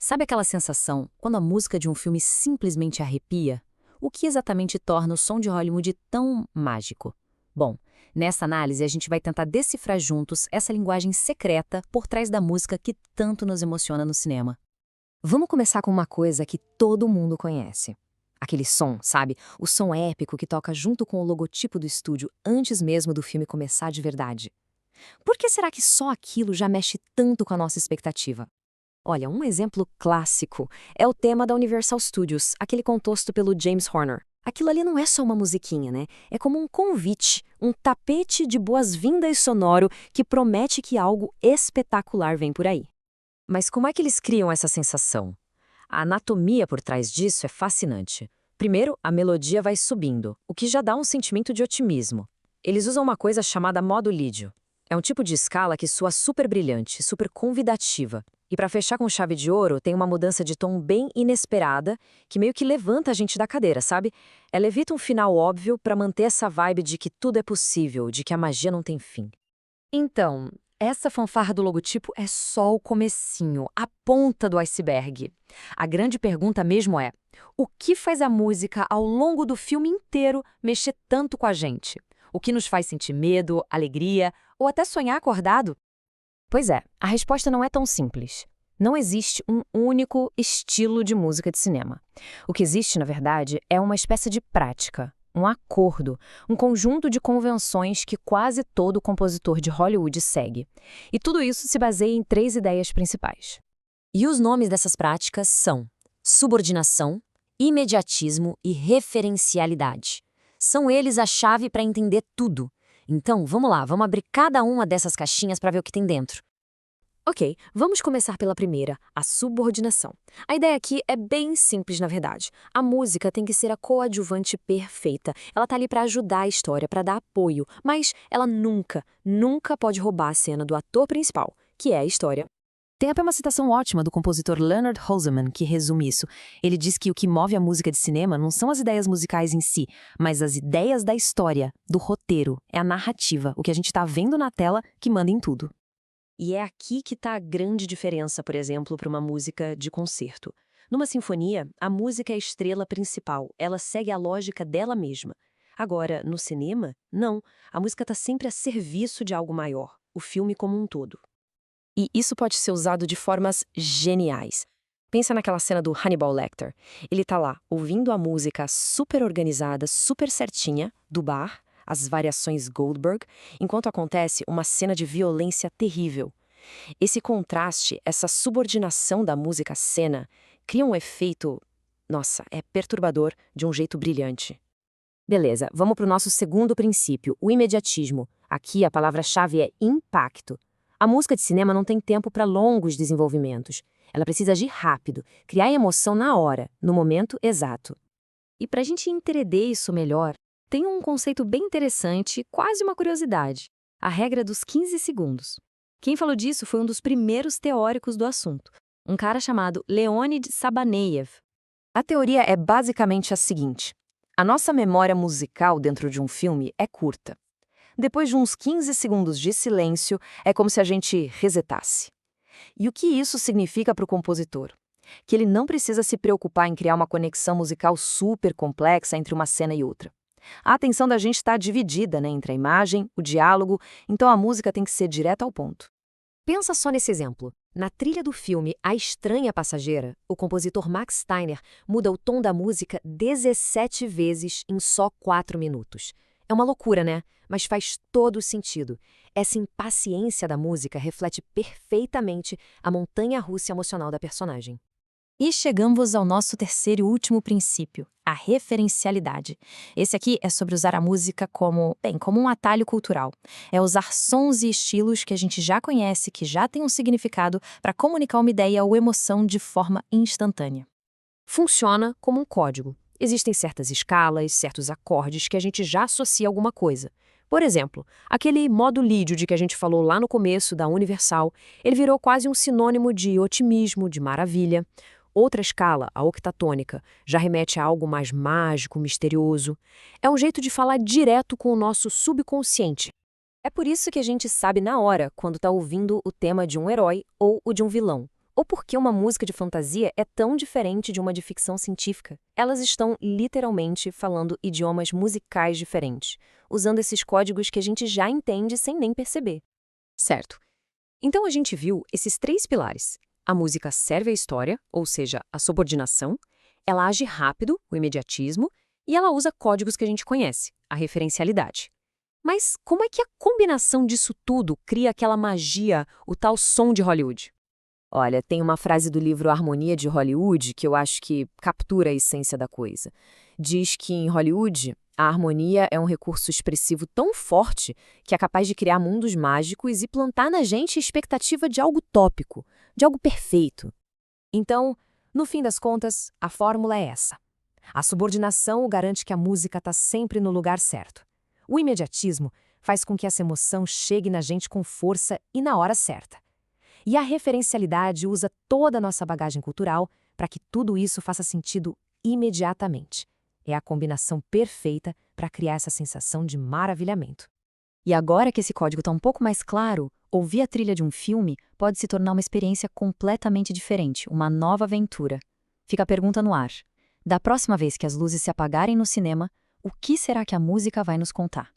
Sabe aquela sensação quando a música de um filme simplesmente arrepia? O que exatamente torna o som de Hollywood tão mágico? Bom, nessa análise a gente vai tentar decifrar juntos essa linguagem secreta por trás da música que tanto nos emociona no cinema. Vamos começar com uma coisa que todo mundo conhece. Aquele som, sabe? O som épico que toca junto com o logotipo do estúdio antes mesmo do filme começar de verdade. Por que será que só aquilo já mexe tanto com a nossa expectativa? Olha, um exemplo clássico é o tema da Universal Studios, aquele composto pelo James Horner. Aquilo ali não é só uma musiquinha, né? É como um convite, um tapete de boas-vindas sonoro que promete que algo espetacular vem por aí. Mas como é que eles criam essa sensação? A anatomia por trás disso é fascinante. Primeiro, a melodia vai subindo, o que já dá um sentimento de otimismo. Eles usam uma coisa chamada modo lídio. É um tipo de escala que soa super brilhante, super convidativa. E para fechar com chave de ouro, tem uma mudança de tom bem inesperada, que meio que levanta a gente da cadeira, sabe? Ela evita um final óbvio para manter essa vibe de que tudo é possível, de que a magia não tem fim. Então, essa fanfarra do logotipo é só o comecinho, a ponta do iceberg. A grande pergunta mesmo é: o que faz a música ao longo do filme inteiro mexer tanto com a gente? O que nos faz sentir medo, alegria ou até sonhar acordado? Pois é, a resposta não é tão simples. Não existe um único estilo de música de cinema. O que existe, na verdade, é uma espécie de prática, um acordo, um conjunto de convenções que quase todo compositor de Hollywood segue. E tudo isso se baseia em 3 ideias principais. E os nomes dessas práticas são subordinação, imediatismo e referencialidade. São eles a chave para entender tudo. Então, vamos lá, vamos abrir cada uma dessas caixinhas para ver o que tem dentro. Ok, vamos começar pela primeira, a subordinação. A ideia aqui é bem simples, na verdade. A música tem que ser a coadjuvante perfeita. Ela tá ali para ajudar a história, para dar apoio, mas ela nunca pode roubar a cena do ator principal, que é a história. Tem até uma citação ótima do compositor Leonard Holzman que resume isso. Ele diz que o que move a música de cinema não são as ideias musicais em si, mas as ideias da história, do roteiro, é a narrativa, o que a gente está vendo na tela que manda em tudo. E é aqui que está a grande diferença, por exemplo, para uma música de concerto. Numa sinfonia, a música é a estrela principal, ela segue a lógica dela mesma. Agora, no cinema, não. A música está sempre a serviço de algo maior, o filme como um todo. E isso pode ser usado de formas geniais. Pensa naquela cena do Hannibal Lecter. Ele tá lá, ouvindo a música super organizada, super certinha, do bar, as variações Goldberg, enquanto acontece uma cena de violência terrível. Esse contraste, essa subordinação da música à cena, cria um efeito, nossa, é perturbador de um jeito brilhante. Beleza, vamos para o nosso segundo princípio, o imediatismo. Aqui a palavra-chave é impacto. A música de cinema não tem tempo para longos desenvolvimentos. Ela precisa agir rápido, criar emoção na hora, no momento exato. E para a gente entender isso melhor, tem um conceito bem interessante, quase uma curiosidade: a regra dos 15 segundos. Quem falou disso foi um dos primeiros teóricos do assunto, um cara chamado Leonid Sabaneyev. A teoria é basicamente a seguinte: a nossa memória musical dentro de um filme é curta. Depois de uns 15 segundos de silêncio, é como se a gente resetasse. E o que isso significa para o compositor? Que ele não precisa se preocupar em criar uma conexão musical super complexa entre uma cena e outra. A atenção da gente está dividida, né, entre a imagem, o diálogo, então a música tem que ser direta ao ponto. Pensa só nesse exemplo. Na trilha do filme A Estranha Passageira, o compositor Max Steiner muda o tom da música 17 vezes em só 4 minutos. É uma loucura, né? Mas faz todo sentido. Essa impaciência da música reflete perfeitamente a montanha-russa emocional da personagem. E chegamos ao nosso terceiro e último princípio, a referencialidade. Esse aqui é sobre usar a música como um atalho cultural. É usar sons e estilos que a gente já conhece, que já têm um significado, para comunicar uma ideia ou emoção de forma instantânea. Funciona como um código. Existem certas escalas, certos acordes que a gente já associa a alguma coisa. Por exemplo, aquele modo lídio de que a gente falou lá no começo da Universal, ele virou quase um sinônimo de otimismo, de maravilha. Outra escala, a octatônica, já remete a algo mais mágico, misterioso. É um jeito de falar direto com o nosso subconsciente. É por isso que a gente sabe na hora quando está ouvindo o tema de um herói ou o de um vilão. Ou por que uma música de fantasia é tão diferente de uma de ficção científica? Elas estão literalmente falando idiomas musicais diferentes, usando esses códigos que a gente já entende sem nem perceber. Certo. Então a gente viu esses 3 pilares. A música serve à história, ou seja, a subordinação, ela age rápido, o imediatismo, e ela usa códigos que a gente conhece, a referencialidade. Mas como é que a combinação disso tudo cria aquela magia, o tal som de Hollywood? Olha, tem uma frase do livro Harmonia de Hollywood que eu acho que captura a essência da coisa. Diz que em Hollywood, a harmonia é um recurso expressivo tão forte que é capaz de criar mundos mágicos e plantar na gente a expectativa de algo utópico, de algo perfeito. Então, no fim das contas, a fórmula é essa. A subordinação garante que a música está sempre no lugar certo. O imediatismo faz com que essa emoção chegue na gente com força e na hora certa. E a referencialidade usa toda a nossa bagagem cultural para que tudo isso faça sentido imediatamente. É a combinação perfeita para criar essa sensação de maravilhamento. E agora que esse código está um pouco mais claro, ouvir a trilha de um filme pode se tornar uma experiência completamente diferente, uma nova aventura. Fica a pergunta no ar. Da próxima vez que as luzes se apagarem no cinema, o que será que a música vai nos contar?